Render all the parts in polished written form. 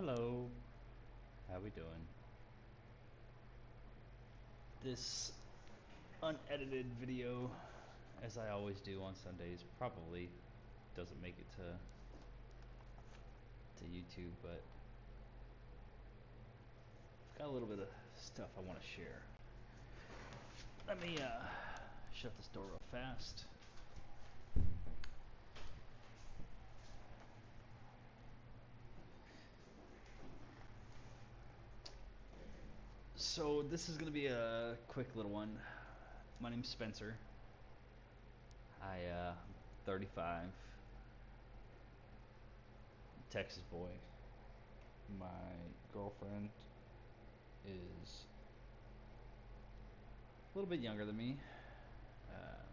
Hello, how we doing? This unedited video, as I always do on Sundays, probably doesn't make it to YouTube, but I've got a little bit of stuff I want to share. Let me shut this door real fast. So this is gonna be a quick little one. My name's Spencer. I'm 35, Texas boy. My girlfriend is a little bit younger than me. Um,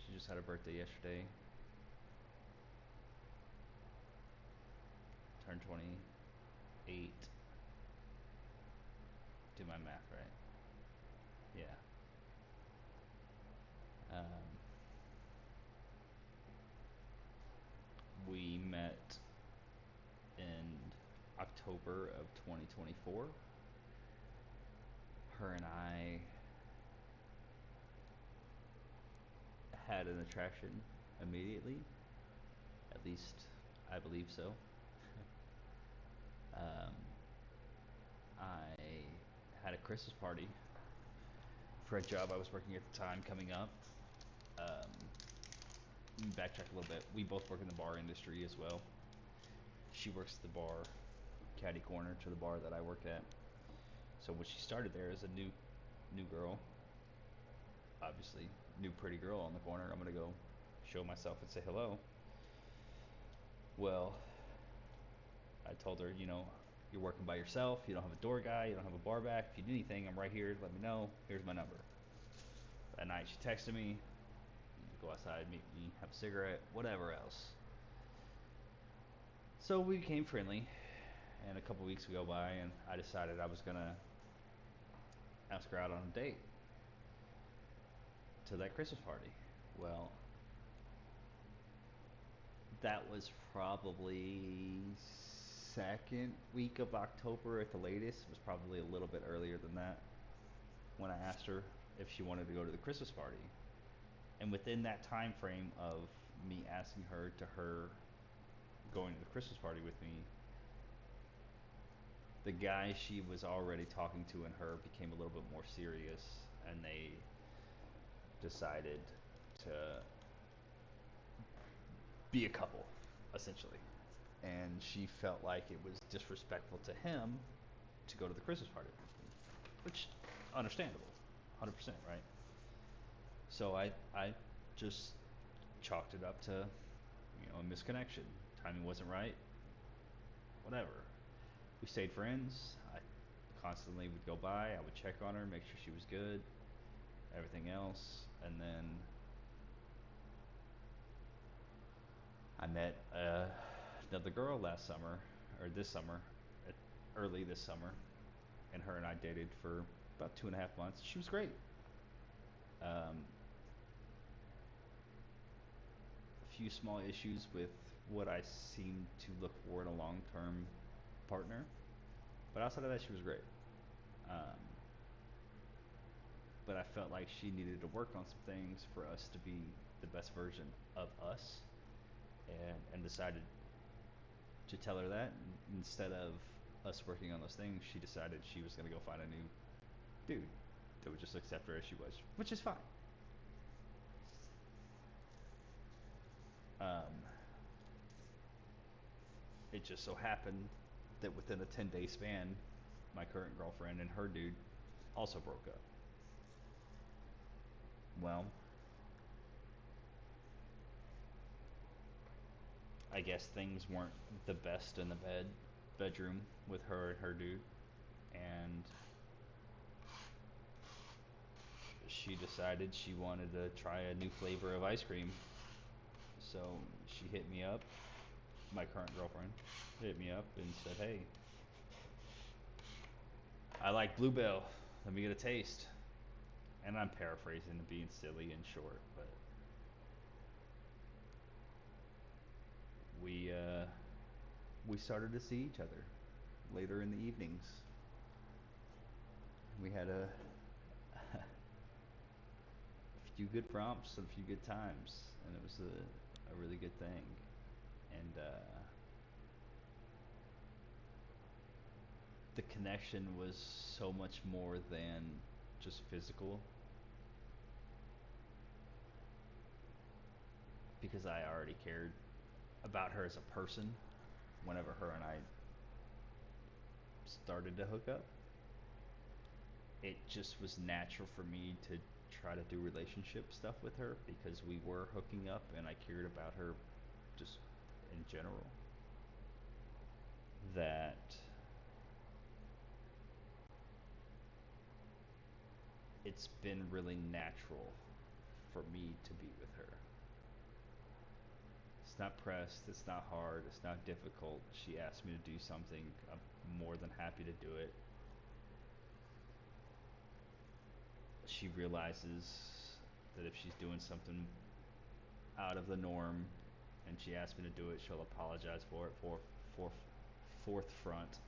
she just had her birthday yesterday. Turned 28. Do my math right? Yeah. Um, we met in October of 2024. Her and I had an attraction immediately. At least I believe so. Um, I had a Christmas party for a job I was working at the time coming up. Um, Backtrack a little bit. We both work in the bar industry as well. She works at the bar, caddy corner to the bar that I work at. So when she started there as a new girl, obviously new pretty girl on the corner, I'm gonna go show myself and say hello. Well, I told her, you're working by yourself. You don't have a door guy. You don't have a bar back. If you need anything, I'm right here. Let me know. Here's my number. That night she texted me, go outside, meet me, have a cigarette, whatever else. So we became friendly, and a couple weeks go by, and I decided I was gonna ask her out on a date to that Christmas party. Well, that was probably second week of October at the latest. It was probably a little bit earlier than that when I asked her if she wanted to go to the Christmas party. And within that time frame of me asking her to her going to the Christmas party with me, the guy she was already talking to and her became a little bit more serious, and they decided to be a couple, essentially. And she felt like it was disrespectful to him to go to the Christmas party with me, which understandable, 100%, right? So I just chalked it up to a misconnection. Timing wasn't right. Whatever. We stayed friends. I constantly would go by. I would check on her, make sure she was good, everything else, and then I met another girl last summer, or this summer, early this summer, and her and I dated for about 2.5 months. She was great. Um, a few small issues with what I seemed to look for in a long-term partner, but outside of that, she was great. Um, but I felt like she needed to work on some things for us to be the best version of us, and decided to tell her that. And instead of us working on those things, she decided she was going to go find a new dude that would just accept her as she was, which is fine. Um, it just so happened that within a 10-day span, my current girlfriend and her dude also broke up. Well, I guess things weren't the best in the bedroom with her and her dude, and she decided she wanted to try a new flavor of ice cream. So she hit me up. My current girlfriend hit me up and said, "Hey, I like Bluebell. Let me get a taste." And I'm paraphrasing and being silly and short, but we uh, we started to see each other. later in the evenings. We had a few good prompts and a few good times, and it was a really good thing. And the connection was so much more than just physical, because I already cared about her as a person whenever her and I started to hook up. It just was natural for me to try to do relationship stuff with her because we were hooking up and I cared about her just in general. That it's been really natural for me to be with her. It's not pressed, it's not hard, it's not difficult. She asks me to do something, I'm more than happy to do it. She realizes that if she's doing something out of the norm and she asks me to do it, she'll apologize for it for fourth front.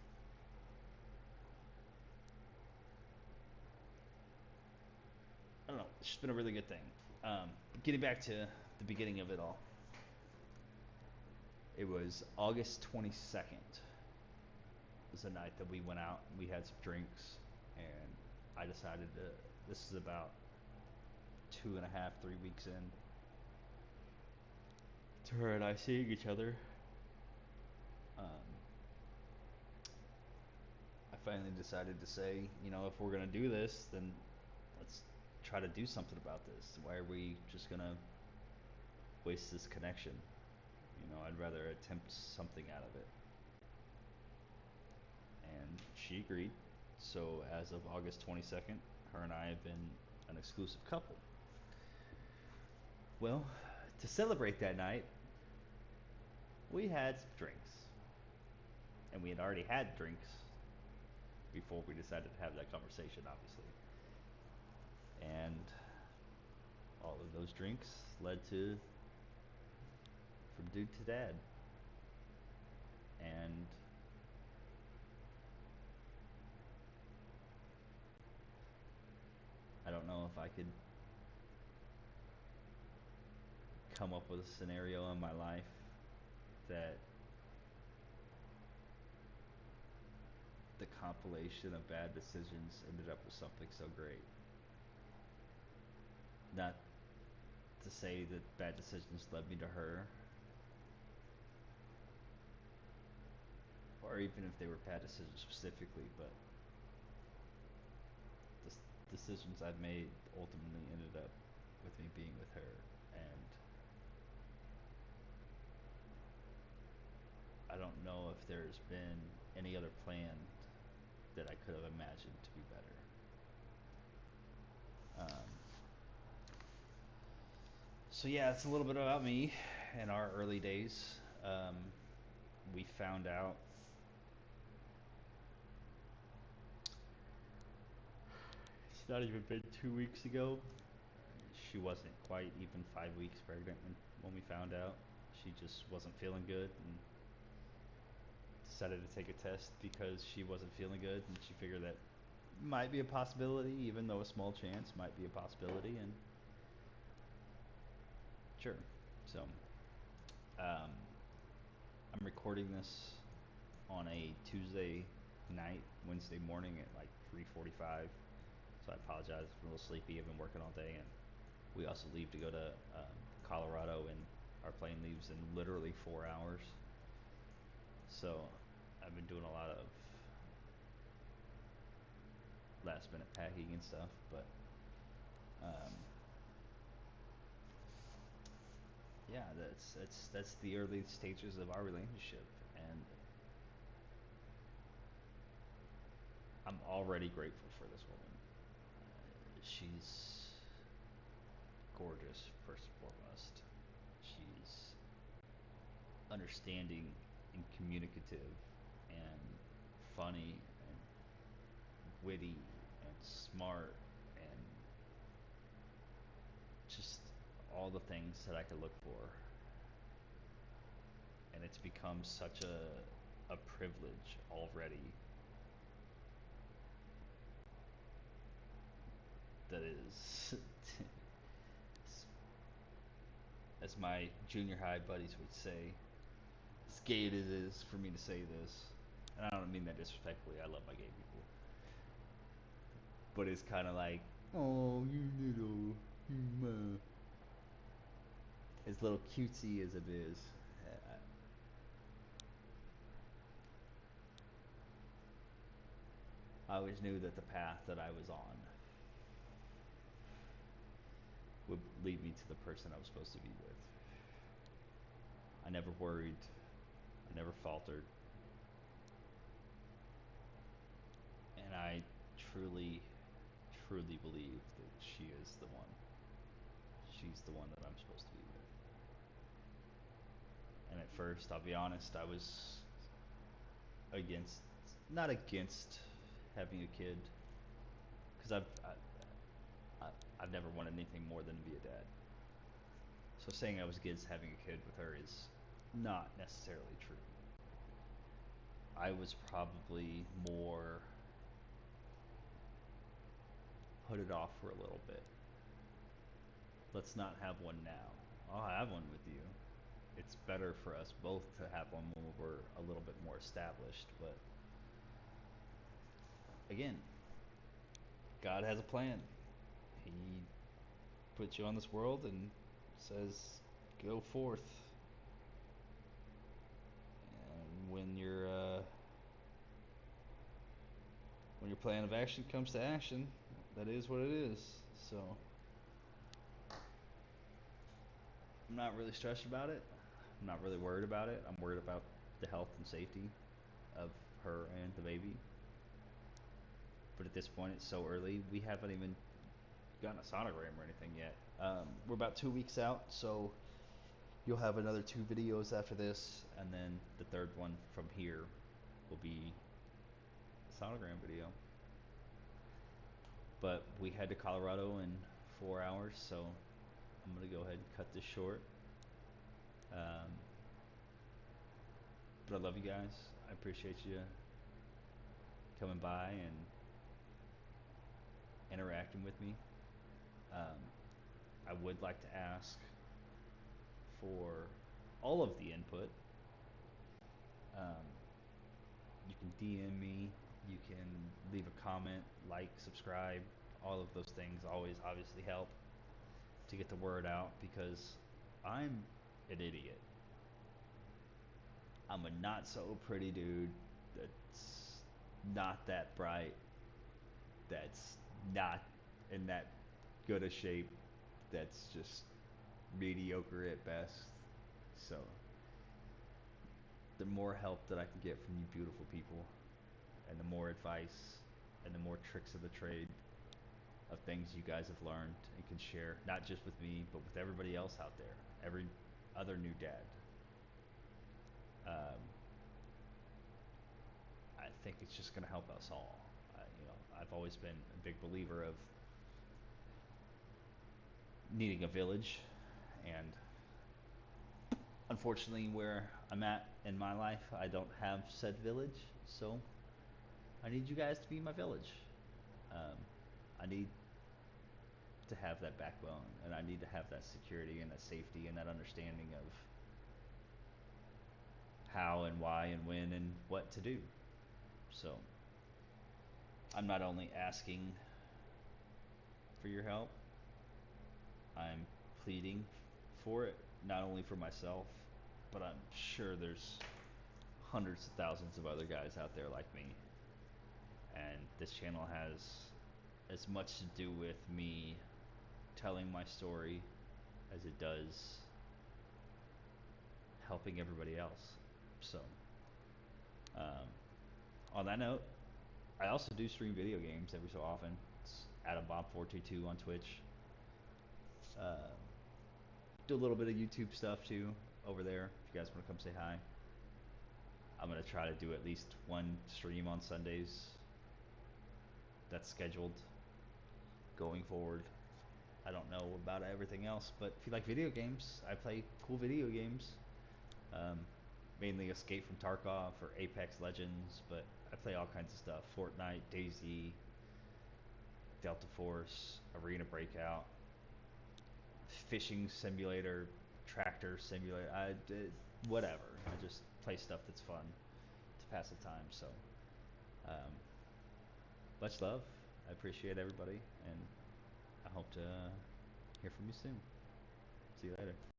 I don't know. It's just been a really good thing. Getting back to the beginning of it all, it was August 22nd. It was the night that we went out. We had some drinks, and I decided to. This is about 2.5, 3 weeks in to her and I seeing each other. I finally decided to say, if we're gonna do this, then let's try to do something about this. Why are we just gonna waste this connection? I'd rather attempt something out of it. And she agreed. So as of August 22nd, her and I have been an exclusive couple. Well, to celebrate that night, we had some drinks. And we had already had drinks before we decided to have that conversation, obviously. And all of those drinks led to from dude to dad. And I don't know if I could come up with a scenario in my life that the compilation of bad decisions ended up with something so great. Not to say that bad decisions led me to her, or even if they were bad decisions specifically, but the decisions I've made ultimately ended up with me being with her. And I don't know if there's been any other plan that I could have imagined to be better. So yeah, it's a little bit about me and our early days. We found out it's not even been 2 weeks ago. She wasn't quite even 5 weeks pregnant when we found out. She just wasn't feeling good and decided to take a test because she wasn't feeling good, and she figured that might be a possibility, even though a small chance might be a possibility. And sure. So I'm recording this on a Tuesday night, Wednesday morning at like 3:45. So I apologize. I'm a little sleepy. I've been working all day, and we also leave to go to Colorado, and our plane leaves in literally 4 hours. So I've been doing a lot of last minute packing and stuff, but yeah, that's the early stages of our relationship, and I'm already grateful for this woman. She's gorgeous, first and foremost. She's understanding and communicative and funny and witty and smart and just all the things that I could look for. And it's become such a privilege already that is, as my junior high buddies would say, as gay as it is for me to say this, and I don't mean that disrespectfully, I love my gay people, but it's kind of like, oh, you little, as little cutesy as it is, I always knew that the path that I was on would lead me to the person I was supposed to be with. I never worried, I never faltered, and I truly, truly believe that she is the one. She's the one that I'm supposed to be with. And at first, I'll be honest, I was against, not against having a kid, because I've never wanted anything more than to be a dad. So saying I was against having a kid with her is not necessarily true. I was probably more put it off for a little bit. Let's not have one now. I'll have one with you. It's better for us both to have one when we're a little bit more established. But again, God has a plan. He puts you on this world and says, "Go forth." And when your plan of action comes to action, that is what it is. So I'm not really stressed about it. I'm not really worried about it. I'm worried about the health and safety of her and the baby. But at this point, it's so early. We haven't even gotten a sonogram or anything yet. We're about 2 weeks out, so you'll have another 2 videos after this, and then the third one from here will be the sonogram video. But we head to Colorado in 4 hours, so I'm gonna go ahead and cut this short. But I love you guys. I appreciate you coming by and interacting with me. I would like to ask for all of the input. You can DM me, you can leave a comment, like, subscribe, all of those things always obviously help to get the word out, because I'm an idiot. I'm a not so pretty dude that's not that bright, that's not in that good a shape, that's just mediocre at best. So the more help that I can get from you beautiful people, and the more advice and the more tricks of the trade of things you guys have learned and can share, not just with me, but with everybody else out there, every other new dad. I think it's just going to help us all. I've always been a big believer of needing a village, and unfortunately, where I'm at in my life, I don't have said village, so I need you guys to be my village. I need to have that backbone, and I need to have that security and that safety and that understanding of how and why and when and what to do. So I'm not only asking for your help, I'm pleading for it, not only for myself, but I'm sure there's hundreds of thousands of other guys out there like me. And this channel has as much to do with me telling my story as it does helping everybody else. So, on that note, I also do stream video games every so often. It's AdamBob422 on Twitch. Do a little bit of YouTube stuff too over there if you guys want to come say hi. I'm going to try to do at least one stream on Sundays. That's scheduled going forward. I don't know about everything else, but if you like video games, I play cool video games. mainly Escape from Tarkov or Apex Legends, but I play all kinds of stuff. Fortnite, DayZ, Delta Force, Arena Breakout, fishing simulator, tractor simulator. Whatever. I just play stuff that's fun to pass the time. So, um, much love. I appreciate everybody, and I hope to hear from you soon. See you later.